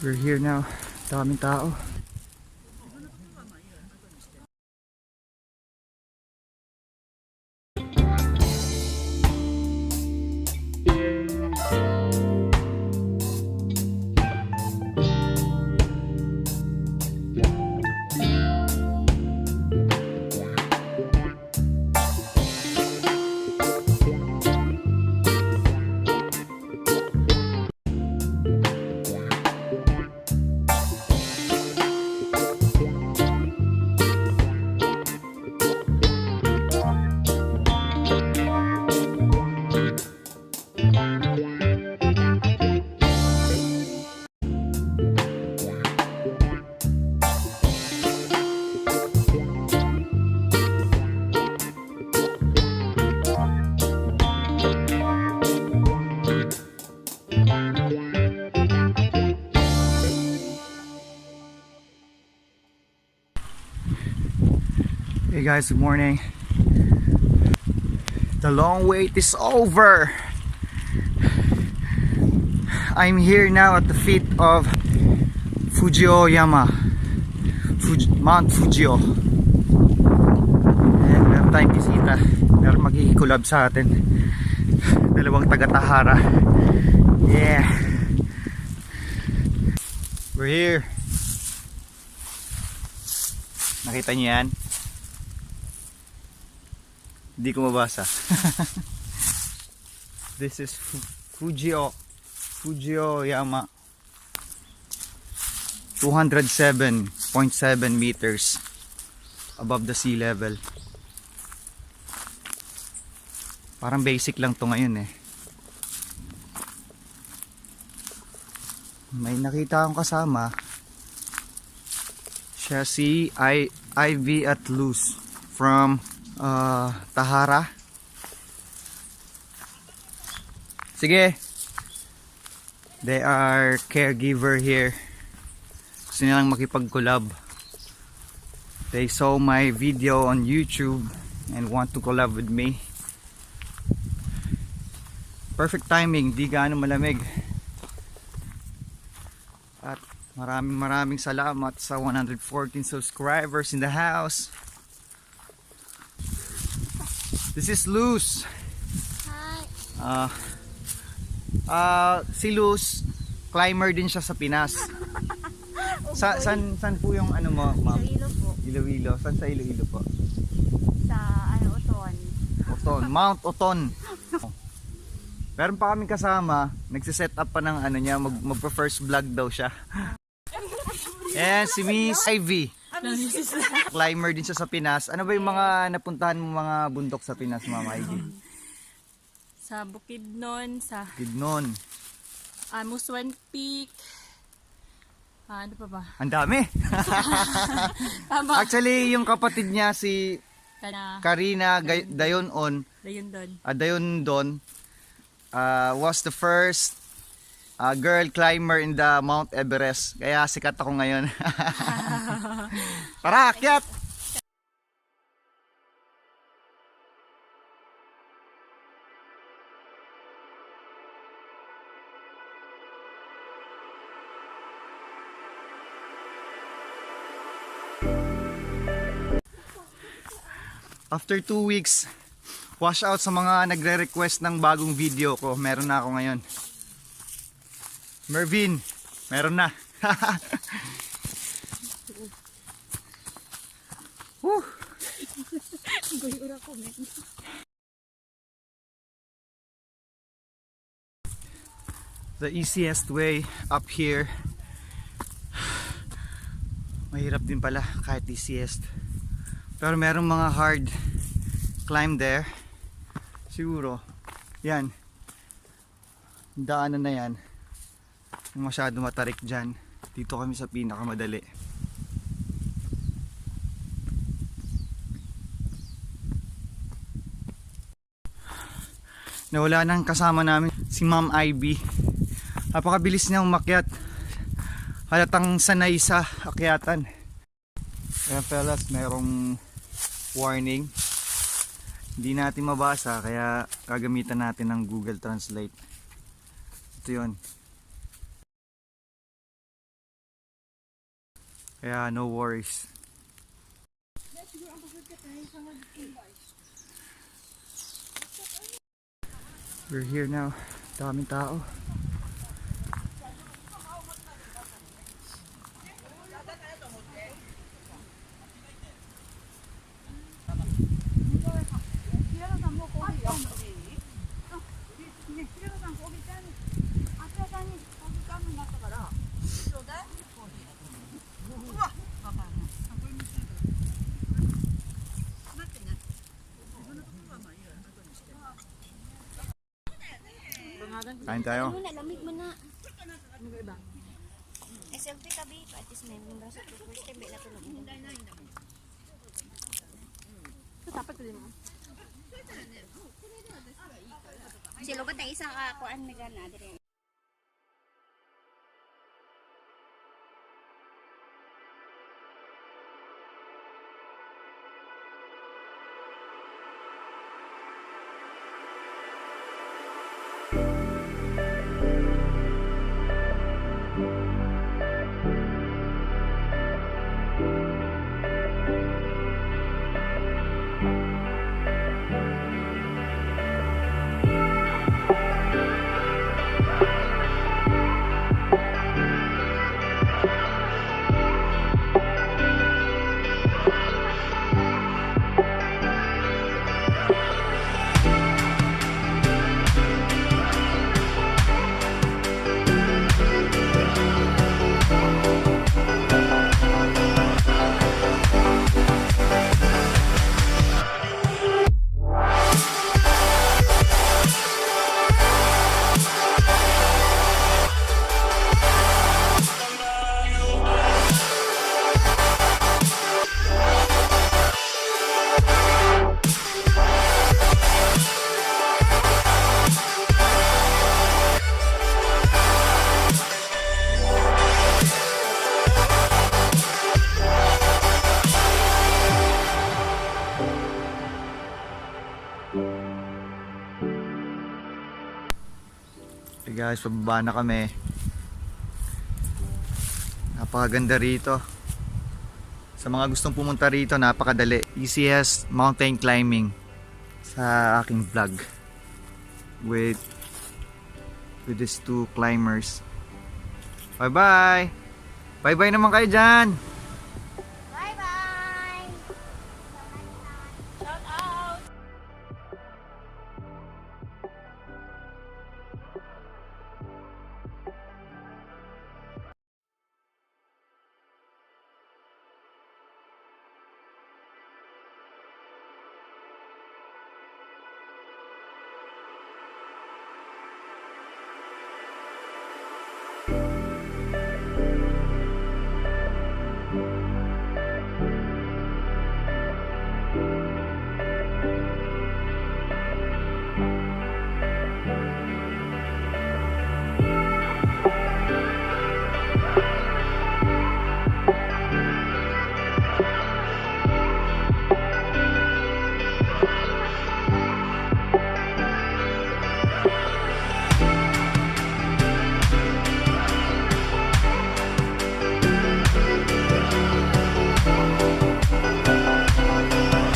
We're here now. Daming tao. Hey guys, good morning. The long wait is over. I'm here now at the feet of Fujioyama, Mount Fujio. And meron tayong bisita. Meron maghihikulab sa atin. Dalawang taga-Tahara. Yeah. We're here. Nakita niyo yan? Hindi ko mabasa. This is Fujioyama. 207.7 meters above the sea level. Parang basic lang to ngayon eh. May nakita akong kasama. Siya si Ivy at Luz from Tahara. Sige. They are caregiver here. Gusto nilang makipag-collab. They saw my video on YouTube and want to collab with me. Perfect timing, di gaano malamig. At maraming salamat sa 114 subscribers in the house. This is Luz. Hi. Si Luz, climber din siya sa Pinas. San po yung ano mo, ma'am? Iloilo po. Iloilo. San sa Iloilo po? Sa Oton. Oton, Mount Oton. Meron pa kaming kasama, nagsiset up pa ng ano niya, magpa-first vlog daw siya. Yan, si Miss Ivy. Climber din siya sa Pinas. Ano ba yung mga napuntahan mo mga bundok sa Pinas, Mama Ivy? Sa Bukidnon, sa Bukidnon. Muswan Peak. Ano pa ba? Ang dami. Actually, yung kapatid niya si Karina Dayonon, Dayondon, was the first girl climber in the Mount Everest. Kaya sikat ako ngayon. Tara, akyat! After 2 weeks, wash out sa mga nagre-request ng bagong video ko. Meron na ako ngayon. Mervin, meron na. The easiest way up here. Mahirap din pala kahit easiest. Pero merong mga hard climb there. Siguro yan, daanan na yan. Kung masyado matarik dyan, dito kami sa pinakamadali. Nawala nang kasama namin si Ma'am Ivy. Napakabilis niya umakyat. Halatang sanay sa akyatan. Kaya fellas, merong warning. Hindi natin mabasa, kaya gagamitan natin ng Google Translate. Ito yun. Kaya no worries. We're here now. Daming tao. Kain tayo. Ano na, lamig mo na. SLP tabi, at least may mga sa first time na tulog mo. Dapat ko din mo. Silo ba tayo isang kuan na gana dire? Hey guys, pababa na kami. Napakaganda rito. Sa mga gustong pumunta rito, napakadali. Easiest mountain climbing sa aking vlog with these two climbers. Bye bye. Bye bye naman kayo dyan. Bye-bye! Shout out!